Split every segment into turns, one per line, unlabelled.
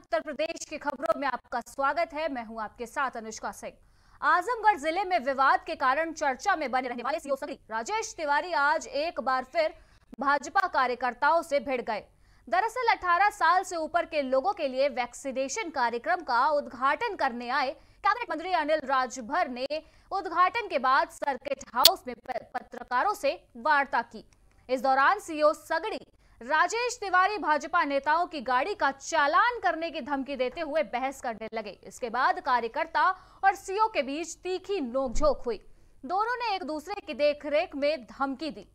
उत्तर प्रदेश की खबरों में आपका स्वागत है। मैं हूं आपके साथ अनुष्का सिंह। आजमगढ़ जिले में विवाद के कारण चर्चा में बने रहने वाले सीओ सगड़ी राजेश तिवारी आज एक बार फिर भाजपा कार्यकर्ताओं से भिड़ गए। दरअसल 18 साल से ऊपर के लोगों के लिए वैक्सीनेशन कार्यक्रम का उद्घाटन करने आए कैबिनेट मंत्री अनिल राजभर ने उद्घाटन के बाद सर्किट हाउस में पत्रकारों से वार्ता की। इस दौरान सीओ सगड़ी राजेश तिवारी भाजपा नेताओं की गाड़ी का चालान करने की धमकी देते हुए बहस करने लगे। इसके बाद कार्यकर्ता और सीओ के बीच तीखी नोकझोंक हुई। दोनों ने एक दूसरे की देखरेख में धमकी दी।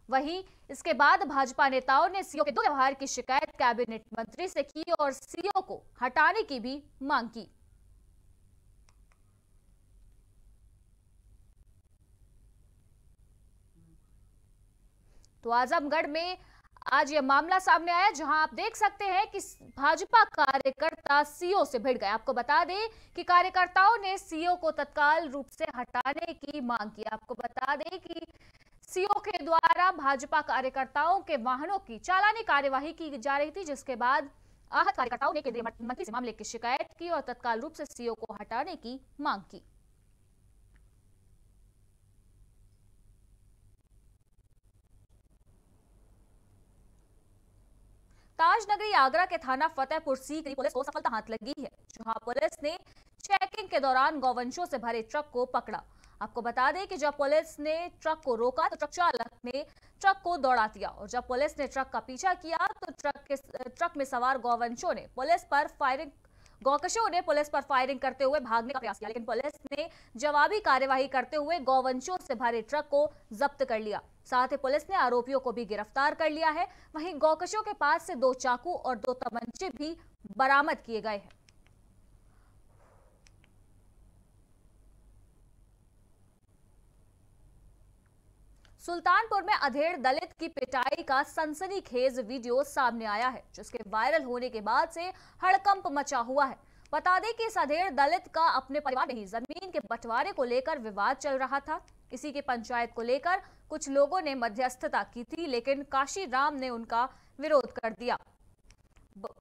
वहीं इसके बाद भाजपा नेताओं ने सीओ के दुर्व्यवहार की शिकायत कैबिनेट मंत्री से की और सीओ को हटाने की भी मांग की। तो आजमगढ़ में आज यह मामला सामने आया, जहां आप देख सकते हैं कि भाजपा कार्यकर्ता सीओ से भिड़ गए। आपको बता दें कि कार्यकर्ताओं ने सीओ को तत्काल रूप से हटाने की मांग की। आपको बता दें कि सीओ के द्वारा भाजपा कार्यकर्ताओं के वाहनों की चालानी कार्यवाही की जा रही थी, जिसके बाद आहत कार्यकर्ताओं ने केंद्रीय मंत्री से मामले की शिकायत की और तत्काल रूप से सीओ को हटाने की मांग की। ताजनगरी आगरा के थाना फतेहपुर सीकरी पुलिस को सफलता हाथ लगी है, जहां पुलिस ने चेकिंग के दौरान गौवंशों से भरे ट्रक को पकड़ा। आपको बता दें कि जब पुलिस ने ट्रक को रोका तो ट्रक चालक ने ट्रक को दौड़ा दिया और जब पुलिस ने ट्रक का पीछा किया तो ट्रक में सवार गौकशों ने पुलिस पर फायरिंग करते हुए भागने का प्रयास किया, लेकिन पुलिस ने जवाबी कार्यवाही करते हुए गौवंशों से भरे ट्रक को जब्त कर लिया। साथ ही पुलिस ने आरोपियों को भी गिरफ्तार कर लिया है। वहीं गौकशों के पास से 2 चाकू और 2 तमंचे भी बरामद किए गए हैं। सुल्तानपुर में अधेड़ दलित की पिटाई का सनसनीखेज वीडियो सामने आया है, जिसके वायरल होने के बाद से हड़कंप मचा हुआ है। बता दें कि इस अधेड़ दलित का अपने परिवार में ही जमीन के बंटवारे को लेकर विवाद चल रहा था। इसी की पंचायत को लेकर कुछ लोगों ने मध्यस्थता की थी, लेकिन काशी राम ने उनका विरोध कर दिया।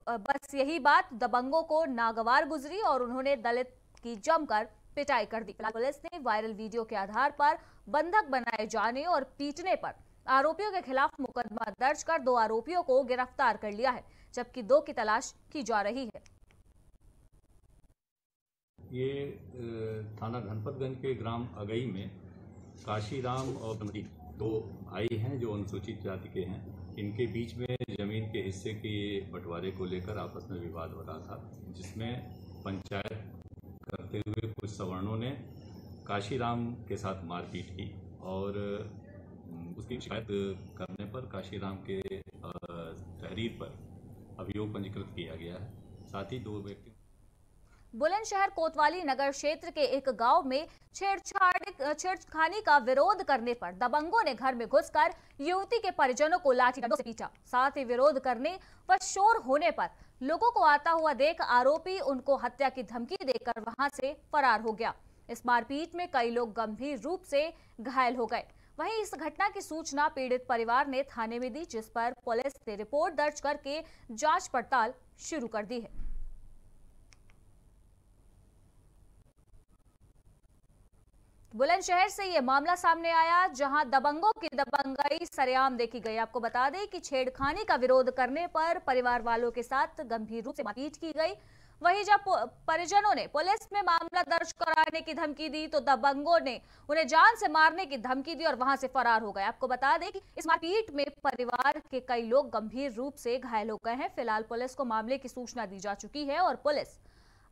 बस यही बात दबंगों को नागवार गुजरी और उन्होंने दलित की जमकर पिटाई कर दी। पुलिस ने वायरल वीडियो के आधार पर बंधक बनाए जाने और पीटने पर आरोपियों के खिलाफ मुकदमा दर्ज कर 2 आरोपियों को गिरफ्तार कर लिया है, जबकि 2 की तलाश की जा रही है।
ये थाना घनपतगंज के ग्राम अगई में काशीराम और बंदी 2 भाई हैं जो अनुसूचित जाति के हैं। इनके बीच में जमीन के हिस्से के बंटवारे को लेकर आपस में विवाद हो रहा था, जिसमें पंचायत करते हुए कुछ सवर्णों ने काशीराम के साथ मारपीट की और उसकी शिकायत करने पर काशीराम के तहरीर पर अभियोग पंजीकृत किया गया है। साथ ही 2 व्यक्ति
बुलंदशहर कोतवाली नगर क्षेत्र के एक गांव में छेड़खानी का विरोध करने पर दबंगों ने घर में घुसकर युवती के परिजनों को लाठी डंडों से पीटा। साथ ही विरोध करने व शोर होने पर लोगों को आता हुआ देख आरोपी उनको हत्या की धमकी देकर वहां से फरार हो गया। इस मारपीट में कई लोग गंभीर रूप से घायल हो गए। वहीं इस घटना की सूचना पीड़ित परिवार ने थाने में दी, जिस पर पुलिस ने रिपोर्ट दर्ज करके जांच पड़ताल शुरू कर दी है। बुलंदशहर से यह मामला सामने आया, जहां दबंगों की दबंगाई सरेआम देखी गई। आपको बता दें कि छेड़खानी का विरोध करने पर परिवार वालों के साथ गंभीर रूप से मारपीट की गई। वहीं जब परिजनों ने पुलिस में मामला दर्ज कराने की धमकी दी तो दबंगों ने उन्हें जान से मारने की धमकी दी और वहां से फरार हो गए। आपको बता दें कि इस मारपीट में परिवार के कई लोग गंभीर रूप से घायल हो गए हैं। फिलहाल पुलिस को मामले की सूचना दी जा चुकी है और पुलिस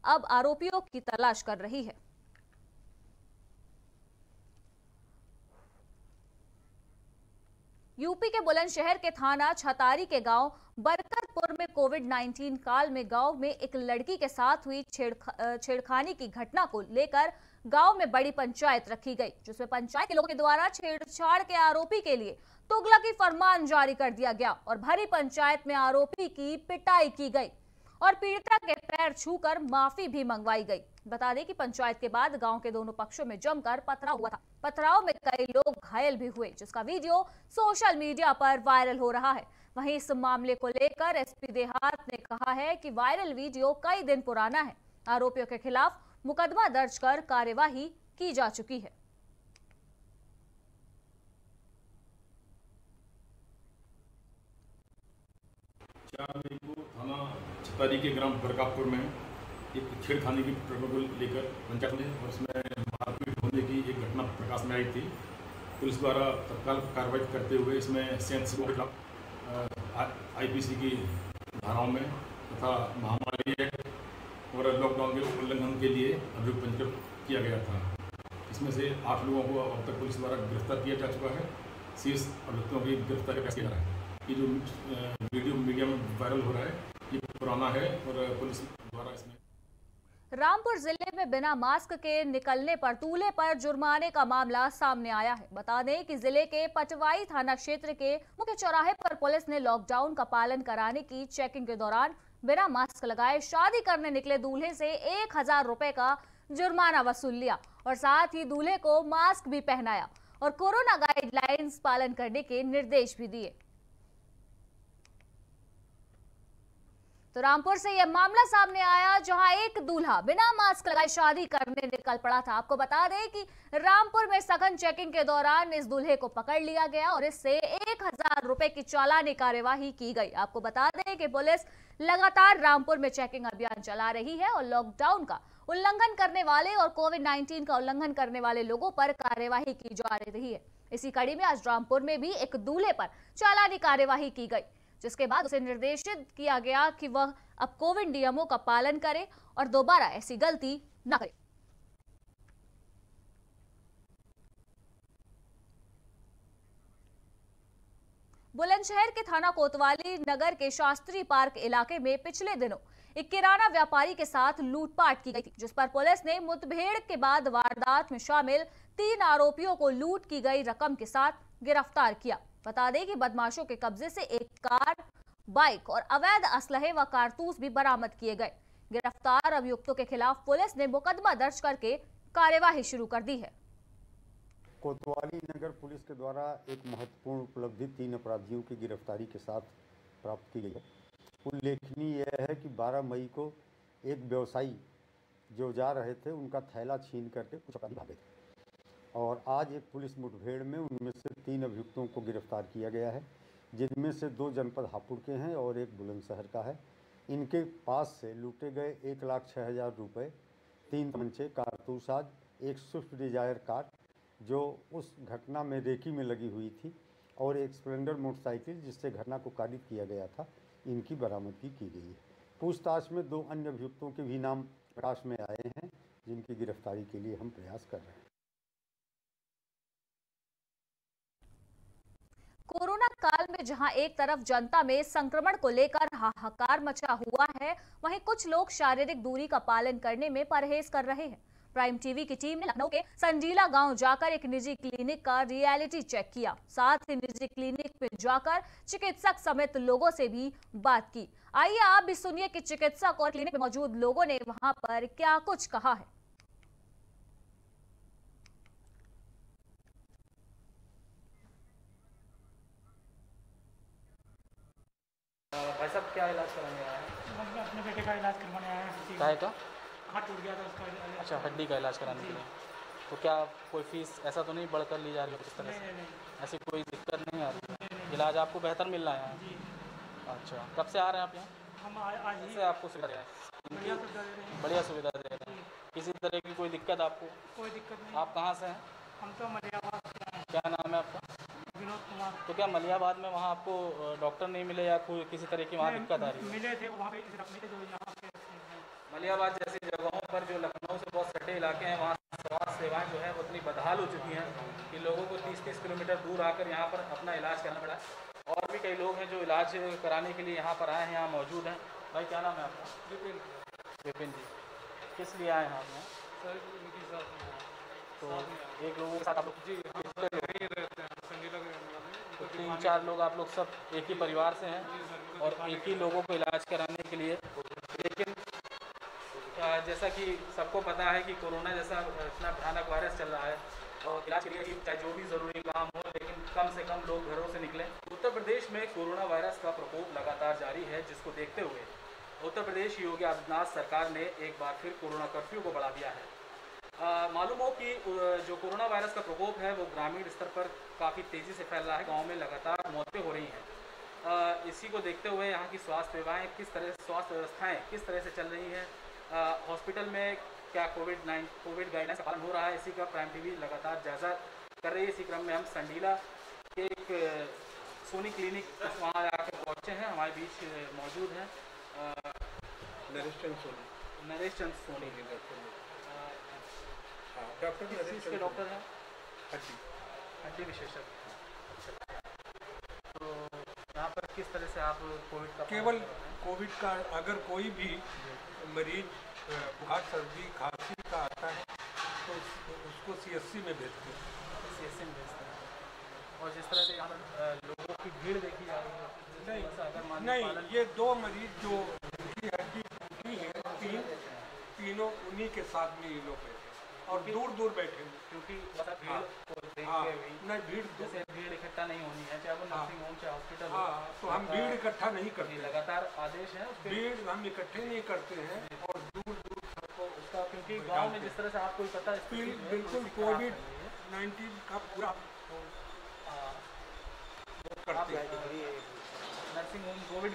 अब आरोपियों की तलाश कर रही है। यूपी के बुलंदशहर के थाना छतारी के गांव बरकतपुर में कोविड-19 काल में गांव में एक लड़की के साथ हुई छेड़खानी की घटना को लेकर गांव में बड़ी पंचायत रखी गई, जिसमें पंचायत के लोगों के द्वारा छेड़छाड़ के आरोपी के लिए तुगलकी फरमान जारी कर दिया गया और भरी पंचायत में आरोपी की पिटाई की गई। और पीड़िता के पैर छूकर माफी भी मंगवाई गई। बता दें कि पंचायत के बाद गांव के दोनों पक्षों में जमकर पथराव हुआ था। पथराव में कई लोग घायल भी हुए, जिसका वीडियो सोशल मीडिया पर वायरल हो रहा है। वहीं इस मामले को लेकर एसपी देहात ने कहा है कि वायरल वीडियो कई दिन पुराना है। आरोपियों के खिलाफ मुकदमा दर्ज कर कार्यवाही की जा चुकी है।
4 मई को थाना छतारी के ग्राम बरकापुर में एक छेड़खानी की प्रकरण को लेकर पंचायत में और उसमें मारपीट होने की एक घटना प्रकाश में आई थी। पुलिस द्वारा तत्काल कार्रवाई करते हुए इसमें संयंत्र के खिलाफ आईपीसी की धाराओं में तथा महामारी एक्ट और लॉकडाउन के उल्लंघन के लिए अभियोग पंजीकृत किया गया था। इसमें से 8 लोगों को अब तक पुलिस द्वारा गिरफ्तार किया जा चुका है। शेष अभियुक्तों की गिरफ्तारी किया जा रहा है। ये जो वीडियो मीडिया में वायरल हो रहा है ये पुराना है और पुलिस द्वारा इसमें।
रामपुर जिले में बिना मास्क के निकलने पर दूल्हे पर जुर्माने का मामला सामने आया है। बता दें कि जिले के पटवाई थाना क्षेत्र के मुख्य चौराहे पर पुलिस ने लॉकडाउन का पालन कराने की चेकिंग के दौरान बिना मास्क लगाए शादी करने निकले दूल्हे से 1000 रुपए का जुर्माना वसूल लिया और साथ ही दूल्हे को मास्क भी पहनाया और कोरोना गाइडलाइंस पालन करने के निर्देश भी दिए। तो रामपुर से यह मामला सामने आया जहां एक दूल्हा बिना मास्क लगाए शादी करने निकल पड़ा था। आपको बता दें कि रामपुर में सघन चेकिंग के दौरान इस दूल्हे को पकड़ लिया गया और इससे 1000 रुपए की चालानी कार्यवाही की गई। आपको बता दें कि पुलिस लगातार रामपुर में चेकिंग अभियान चला रही है और लॉकडाउन का उल्लंघन करने वाले और कोविड-19 का उल्लंघन करने वाले लोगों पर कार्यवाही की जा रही है। इसी कड़ी में आज रामपुर में भी एक दूल्हे पर चालानी कार्यवाही की गई, जिसके बाद उसे निर्देशित किया गया कि वह अब कोविड नियमों का पालन करे और दोबारा ऐसी गलती न करे। बुलंदशहर के थाना कोतवाली नगर के शास्त्री पार्क इलाके में पिछले दिनों एक किराना व्यापारी के साथ लूटपाट की गई थी, जिस पर पुलिस ने मुठभेड़ के बाद वारदात में शामिल 3 आरोपियों को लूट की गई रकम के साथ गिरफ्तार किया। बता दें कि बदमाशों के कब्जे से एक कार, बाइक और अवैध असलहे व कारतूस भी बरामद किए गए। गिरफ्तार अभियुक्तों के खिलाफ पुलिस ने मुकदमा दर्ज करके कार्यवाही शुरू कर दी है।
कोतवाली नगर पुलिस के द्वारा एक महत्वपूर्ण उपलब्धि 3 अपराधियों की गिरफ्तारी के साथ प्राप्त की गई है। उल्लेखनीय यह है कि 12 मई को एक व्यवसायी जो जा रहे थे उनका थैला छीन करके कुछ अपराधी भागे थे और आज एक पुलिस मुठभेड़ में उनमें से 3 अभियुक्तों को गिरफ्तार किया गया है, जिनमें से 2 जनपद हापुड़ के हैं और एक बुलंदशहर का है। इनके पास से लूटे गए 1,06,000 रुपये, 3 तमंचे, कारतूस, एक स्विफ्ट डिजायर कार जो उस घटना में रेकी में लगी हुई थी और एक स्प्लेंडर मोटरसाइकिल जिससे घटना को कारित किया गया था, इनकी बरामदगी की गई है। पूछताछ में 2 अन्य अभियुक्तों के भी नाम प्रकाश में आए हैं, जिनकी गिरफ्तारी के लिए हम प्रयास कर रहे हैं।
कोरोना काल में जहां एक तरफ जनता में संक्रमण को लेकर हाहाकार मचा हुआ है, वहीं कुछ लोग शारीरिक दूरी का पालन करने में परहेज कर रहे हैं। प्राइम टीवी की टीम ने लखनऊ के संजीला गांव जाकर एक निजी क्लिनिक का रियलिटी चेक किया। साथ ही निजी क्लिनिक में जाकर चिकित्सक समेत लोगों से भी बात की। आइए आप भी सुनिए कि चिकित्सक और क्लिनिक में मौजूद लोगों ने वहां पर क्या कुछ कहा है।
भाई साहब क्या इलाज कराने आए हैं?
मैं अपने बेटे का इलाज करवाने आया हूँ।
काय का?
हाथ टूट गया था उसका इलाज।
अच्छा, हड्डी का इलाज कराने के लिए। तो क्या कोई फीस ऐसा तो नहीं बढ़कर ली जा रही है किस तरह से?
नहीं।
ऐसी कोई दिक्कत नहीं आ रही है? इलाज आपको बेहतर मिल रहा है यहाँ?
जी।
अच्छा, कब से आ रहे हैं आप यहाँ?
हम आज ही
से आपको सुविधा है?
बढ़िया सुविधा दे रहे हैं।
बढ़िया सुविधा दे रहे हैं। किसी तरह की कोई दिक्कत आपको?
कोई दिक्कत नहीं।
आप कहाँ से हैं?
हम तो मलियाबाद से आए हैं।
क्या नाम है आपका?
विनोद कुमार।
तो क्या मलियाबाद में वहाँ आपको डॉक्टर नहीं मिले या कोई किसी तरह की वहाँ दिक्कत आ रही है?
मिले थे वहाँ पे रखने के जो यहाँ पे
मलियाबाद जैसी जगहों पर जो लखनऊ से बहुत सटे इलाके हैं, वहाँ स्वास्थ्य सेवाएं जो है वो इतनी बदहाल हो चुकी हैं कि लोगों को 30-30 किलोमीटर दूर आकर यहाँ पर अपना इलाज करना पड़ा है। और भी कई लोग हैं जो इलाज कराने के लिए यहाँ पर आए हैं, यहाँ मौजूद हैं। भाई क्या नाम है आपका?
विपिन।
विपिन जी, किस लिए आए हैं आप यहाँ?
सर उनके साथ
तो एक लोगों के साथ आप लोग
जी यहीं रहते हैं, संजीला के रहने वाले।
तो 3-4 लोग आप लोग सब एक ही परिवार से हैं और एक ही लोगों को इलाज कराने के लिए लेकिन जैसा कि सबको पता है कि कोरोना जैसा इतना भयानक वायरस चल रहा है और इलाज के लिए चाहे जो भी ज़रूरी काम हो, लेकिन कम से कम लोग घरों से निकलें। उत्तर प्रदेश में कोरोना वायरस का प्रकोप लगातार जारी है, जिसको देखते हुए उत्तर प्रदेश योगी आदित्यनाथ सरकार ने एक बार फिर कोरोना कर्फ्यू को बढ़ा दिया है। मालूम हो कि जो कोरोना वायरस का प्रकोप है वो ग्रामीण स्तर पर काफ़ी तेज़ी से फैल रहा है। गाँव में लगातार मौतें हो रही हैं। इसी को देखते हुए यहाँ की स्वास्थ्य व्यवस्थाएँ किस तरह से चल रही हैं, हॉस्पिटल में क्या कोविड गाइडलाइंस का पालन हो रहा है, इसी का प्राइम टीवी लगातार जायजा कर रही है। इसी क्रम में हम संडीला के एक सोनी क्लिनिक वहाँ आकर पहुँचे हैं। हमारे बीच मौजूद हैं नरेश चंद सोनी
डॉक्टर
किस चीज़ के डॉक्टर हैं? हड्डी विशेषज्ञ। तो यहाँ पर किस तरह से आप कोविड का
केवल कोविड का अगर कोई भी मरीज बुखार सर्दी खांसी का आता है तो उसको CSC में भेजते हैं।
CSC में भेजते हैं। और जिस तरह से यहाँ पर लोगों की भीड़ देखी जा रही है,
नहीं ये 2 मरीज जो उनकी हड्डी टूटी है, तीनों उन्हीं के साथ में ये लोग बैठे और दूर दूर बैठे हैं,
क्योंकि भीड़ को देख के भी
नहीं भीड़
जैसे भीड़ इकट्ठा नहीं होनी है, चाहे वो नर्सिंग होम चाहे हॉस्पिटल।
तो हम भीड़ इकट्ठा नहीं करते,
लगातार आदेश है
भीड़ हम इकट्ठे नहीं करते हैं और दूर दूर
उसका, क्योंकि गांव में जिस तरह से आपको पता है
बिल्कुल कोविड-19 का पूरा करते हैं।
Nursing home Covid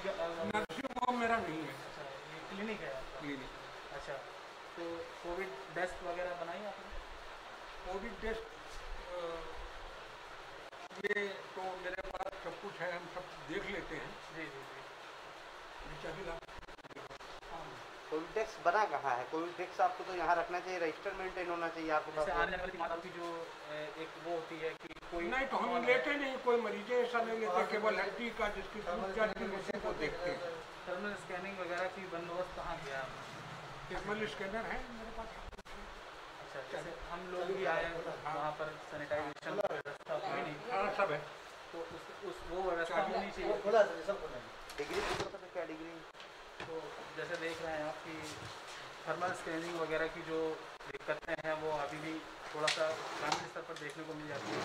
nursing home मेरा नहीं है,
ये क्लिनिक है
क्लिनिक।
अच्छा, तो कोविड डेस्क वगैरह बनाई आपने?
कोविड टेस्ट ये तो मेरे पास सब कुछ है, हम सब देख लेते हैं।
जी जी जी
चाहिए।
कोविड टेस्ट बना कहाँ है? कोविड टेस्ट आपको तो यहाँ रखना चाहिए, रजिस्टर मेंटेन होना चाहिए आपके पास।
आने वाली माता की जो एक वो होती है कि कोई
नहीं तो हम लेते नहीं, कोई मरीज ऐसा नहीं लेते, केवल हड्डी का जिसकी टूट जाती है उसी को देखते हैं।
थर्मल स्कैनिंग वगैरह की बंदोबस्त कहाँ किया आपने?
थर्मल स्कैनर है मेरे पास।
अच्छा, जैसे हम लोग भी आए वहाँ पर सैनिटाइजेशन व्यवस्था कोई नहीं,
सब है,
तो उस वो व्यवस्था होनी चाहिए।
डिग्री क्या डिग्री?
तो जैसे देख रहे हैं आप कि थर्मल स्कैनिंग वगैरह की जो दिक्कतें हैं वो अभी भी थोड़ा सा ग्रामीण स्तर पर देखने को मिल जाती है,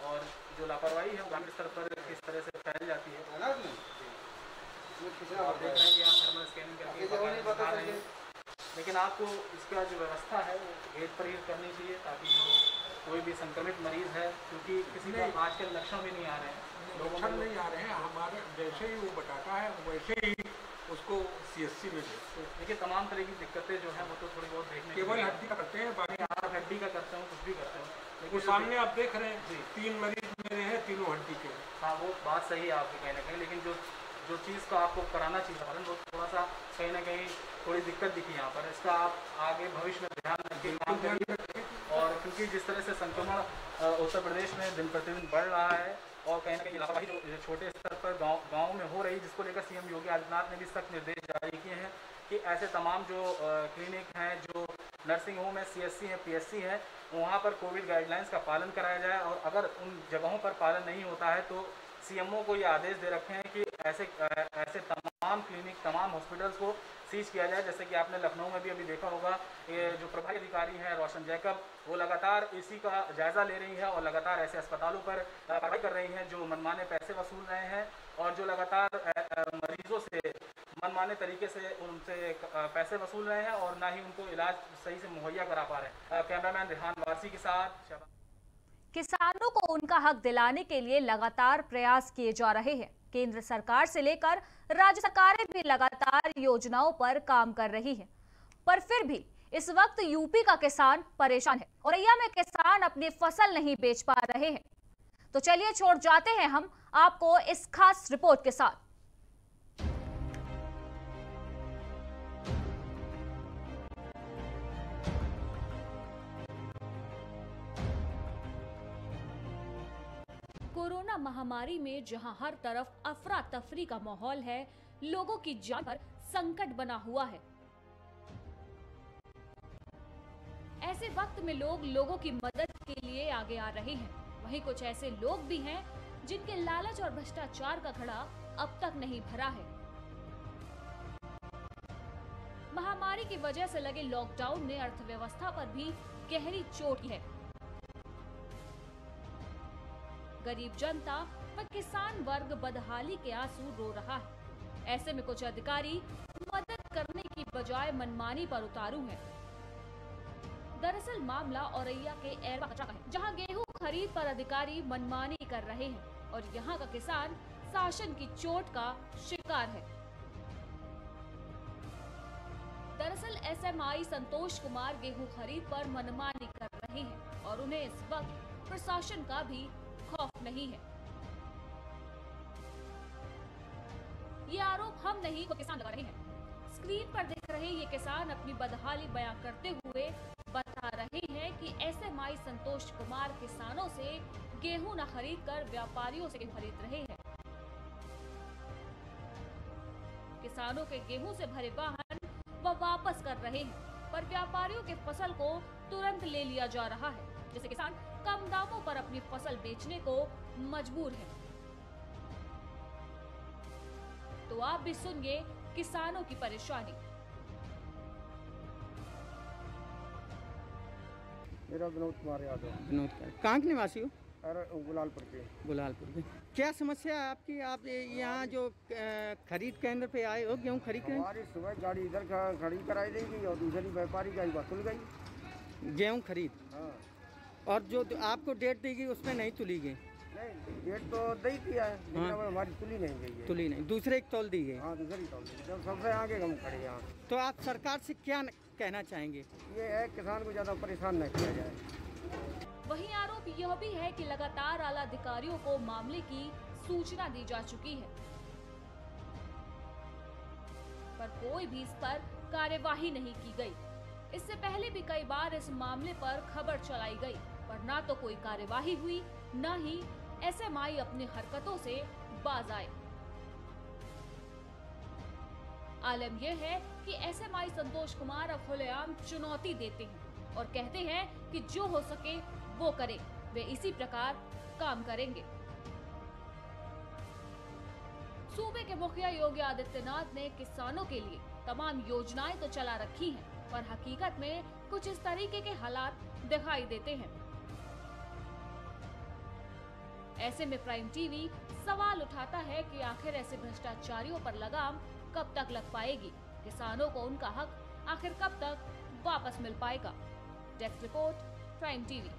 और जो लापरवाही है ग्रामीण स्तर पर किस तरह से फैल जाती है। आप देख रहे हैं कि यहाँ थर्मल स्कैनिंग करके बता रहे हैं, लेकिन आपको इसका जो व्यवस्था है वो गेट पर ही करनी चाहिए, ताकि जो कोई भी संक्रमित मरीज है, क्योंकि किसी का आजकल लक्षण भी नहीं आ रहे हैं,
लक्षण नहीं आ रहे हैं हमारे, जैसे ही वो बताता है वैसे ही उसको CSC में भेजते हैं।
देखिए तमाम तरह की दिक्कतें जो हैं वो तो थोड़ी बहुत देखने
केवल हड्डी का करते हैं, बाकी
आप हड्डी का करते हो कुछ भी करते हो,
वो
लेकिन
सामने आप देख रहे हैं 3 मरीज मेरे हैं, तीनों हड्डी के।
हाँ वो बात सही है आपकी कहीं ना कहीं, लेकिन जो चीज़ का आपको कराना चाहिए पालन वो थोड़ा सा कहीं ना कहीं थोड़ी दिक्कत दिखी यहाँ पर। इसका आप आगे भविष्य में ध्यान रखिए, काम करिए। और क्योंकि जिस तरह से संक्रमण उत्तर प्रदेश में दिन प्रतिदिन बढ़ रहा है और कहीं ना कहीं लापरवाही जो छोटे स्तर पर गाँव में हो रही, जिसको लेकर CM योगी आदित्यनाथ ने भी सख्त निर्देश जारी किए हैं कि ऐसे तमाम जो क्लिनिक हैं, जो नर्सिंग होम है, CSC है, PSC है, वहाँ पर कोविड गाइडलाइंस का पालन कराया जाए। और अगर उन जगहों पर पालन नहीं होता है तो CMO को ये आदेश दे रखे हैं कि ऐसे तमाम क्लिनिक, तमाम हॉस्पिटल्स को सीज किया जाए। जैसे कि आपने लखनऊ में भी अभी देखा होगा, ये जो प्रभारी अधिकारी हैं रोशन जैकब, वो लगातार इसी का जायज़ा ले रही है और लगातार ऐसे अस्पतालों पर कार्रवाई कर रही हैं जो मनमाने पैसे वसूल रहे हैं और जो लगातार मरीजों से मनमाने तरीके से उनसे पैसे वसूल रहे हैं और ना ही उनको इलाज सही से मुहैया करा पा रहे हैं। कैमरामैन रेहान वारसी के साथ।
किसानों को उनका हक दिलाने के लिए लगातार प्रयास किए जा रहे हैं। केंद्र सरकार से लेकर राज्य सरकारें भी लगातार योजनाओं पर काम कर रही हैं, पर फिर भी इस वक्त यूपी का किसान परेशान है। औरैया में किसान अपनी फसल नहीं बेच पा रहे हैं। तो चलिए छोड़ जाते हैं हम आपको इस खास रिपोर्ट के साथ। कोरोना महामारी में जहां हर तरफ अफरा तफरी का माहौल है, लोगों की जान पर संकट बना हुआ है। ऐसे वक्त में लोगों की मदद के लिए आगे आ रहे हैं। वहीं कुछ ऐसे लोग भी हैं जिनके लालच और भ्रष्टाचार का घड़ा अब तक नहीं भरा है। की वजह से लगे लॉकडाउन ने अर्थव्यवस्था पर भी गहरी चोट की है। गरीब जनता व किसान वर्ग बदहाली के आंसू रो रहा है। ऐसे में कुछ अधिकारी मदद करने की बजाय मनमानी पर उतारू हैं। दरअसल मामला औरैया के एरवा कचरा का है, जहां गेहूं खरीद पर अधिकारी मनमानी कर रहे हैं और यहां का किसान शासन की चोट का शिकार है। दरअसल एसएमआई संतोष कुमार गेहूं खरीद पर मनमानी कर रहे हैं और उन्हें इस वक्त प्रशासन का भी खौफ नहीं है। ये आरोप हम नहीं तो किसान लगा रहे हैं। स्क्रीन पर देख रहे ये किसान अपनी बदहाली बयां करते हुए बता रहे हैं कि एसएमआई संतोष कुमार किसानों से गेहूं न खरीद कर व्यापारियों से गेहूं खरीद रहे हैं। किसानों के गेहूं से भरे वाहन वह वापस कर रहे हैं, पर व्यापारियों के फसल को तुरंत ले लिया जा रहा है, जिससे किसान कम दामों पर अपनी फसल बेचने को मजबूर है। तो आप भी सुनिए किसानों की परेशानी।
मेरा विनोद कुमार यादव।
विनोद कुमार, कहाँ के निवासी हो?
अरे गुलालपुर के।
गुलालपुर के। क्या समस्या है आपकी? आप यहाँ जो खरीद केंद्र पे आए हो गेहूँ खरीद के?
हमारी सुबह गाड़ी इधर खड़ी कराई देगी और दूसरी व्यापारी गाड़ी वहाँ तुल गई।
गेहूँ खरीद?
हाँ।
और जो आपको डेट देगी उसमें नहीं तुली गई?
नहीं, डेट तो दे दिया है, लेकिन अब हमारी तुली नहीं गई है।
तुली नहीं, दूसरे एक तौल दी है?
हाँ, दूसरी तौल दी। जब सबसे आगे हम खड़े यहाँ।
तो आप सरकार से क्या कहना चाहेंगे?
ये है किसान को ज़्यादा परेशान न किया जाए।
वहीं आरोप यह भी है कि लगातार आला अधिकारियों को मामले की सूचना दी जा चुकी है, पर कोई भी इस पर कार्यवाही नहीं की गई। इससे पहले भी कई बार इस मामले पर खबर चलाई गई, पर ना तो कोई कार्यवाही हुई, न ही एसएमआई अपनी हरकतों से बाज आए। आलम यह है कि एसएमआई संतोष कुमार अब खुलेआम चुनौती देते हैं और कहते हैं कि जो हो सके वो करें, वे इसी प्रकार काम करेंगे। सूबे के मुखिया योगी आदित्यनाथ ने किसानों के लिए तमाम योजनाएं तो चला रखी हैं, पर हकीकत में कुछ इस तरीके के हालात दिखाई देते हैं। ऐसे में प्राइम टीवी सवाल उठाता है कि आखिर ऐसे भ्रष्टाचारियों पर लगाम कब तक लग पाएगी? किसानों को उनका हक आखिर कब तक वापस मिल पाएगा? Desk report, prime TV.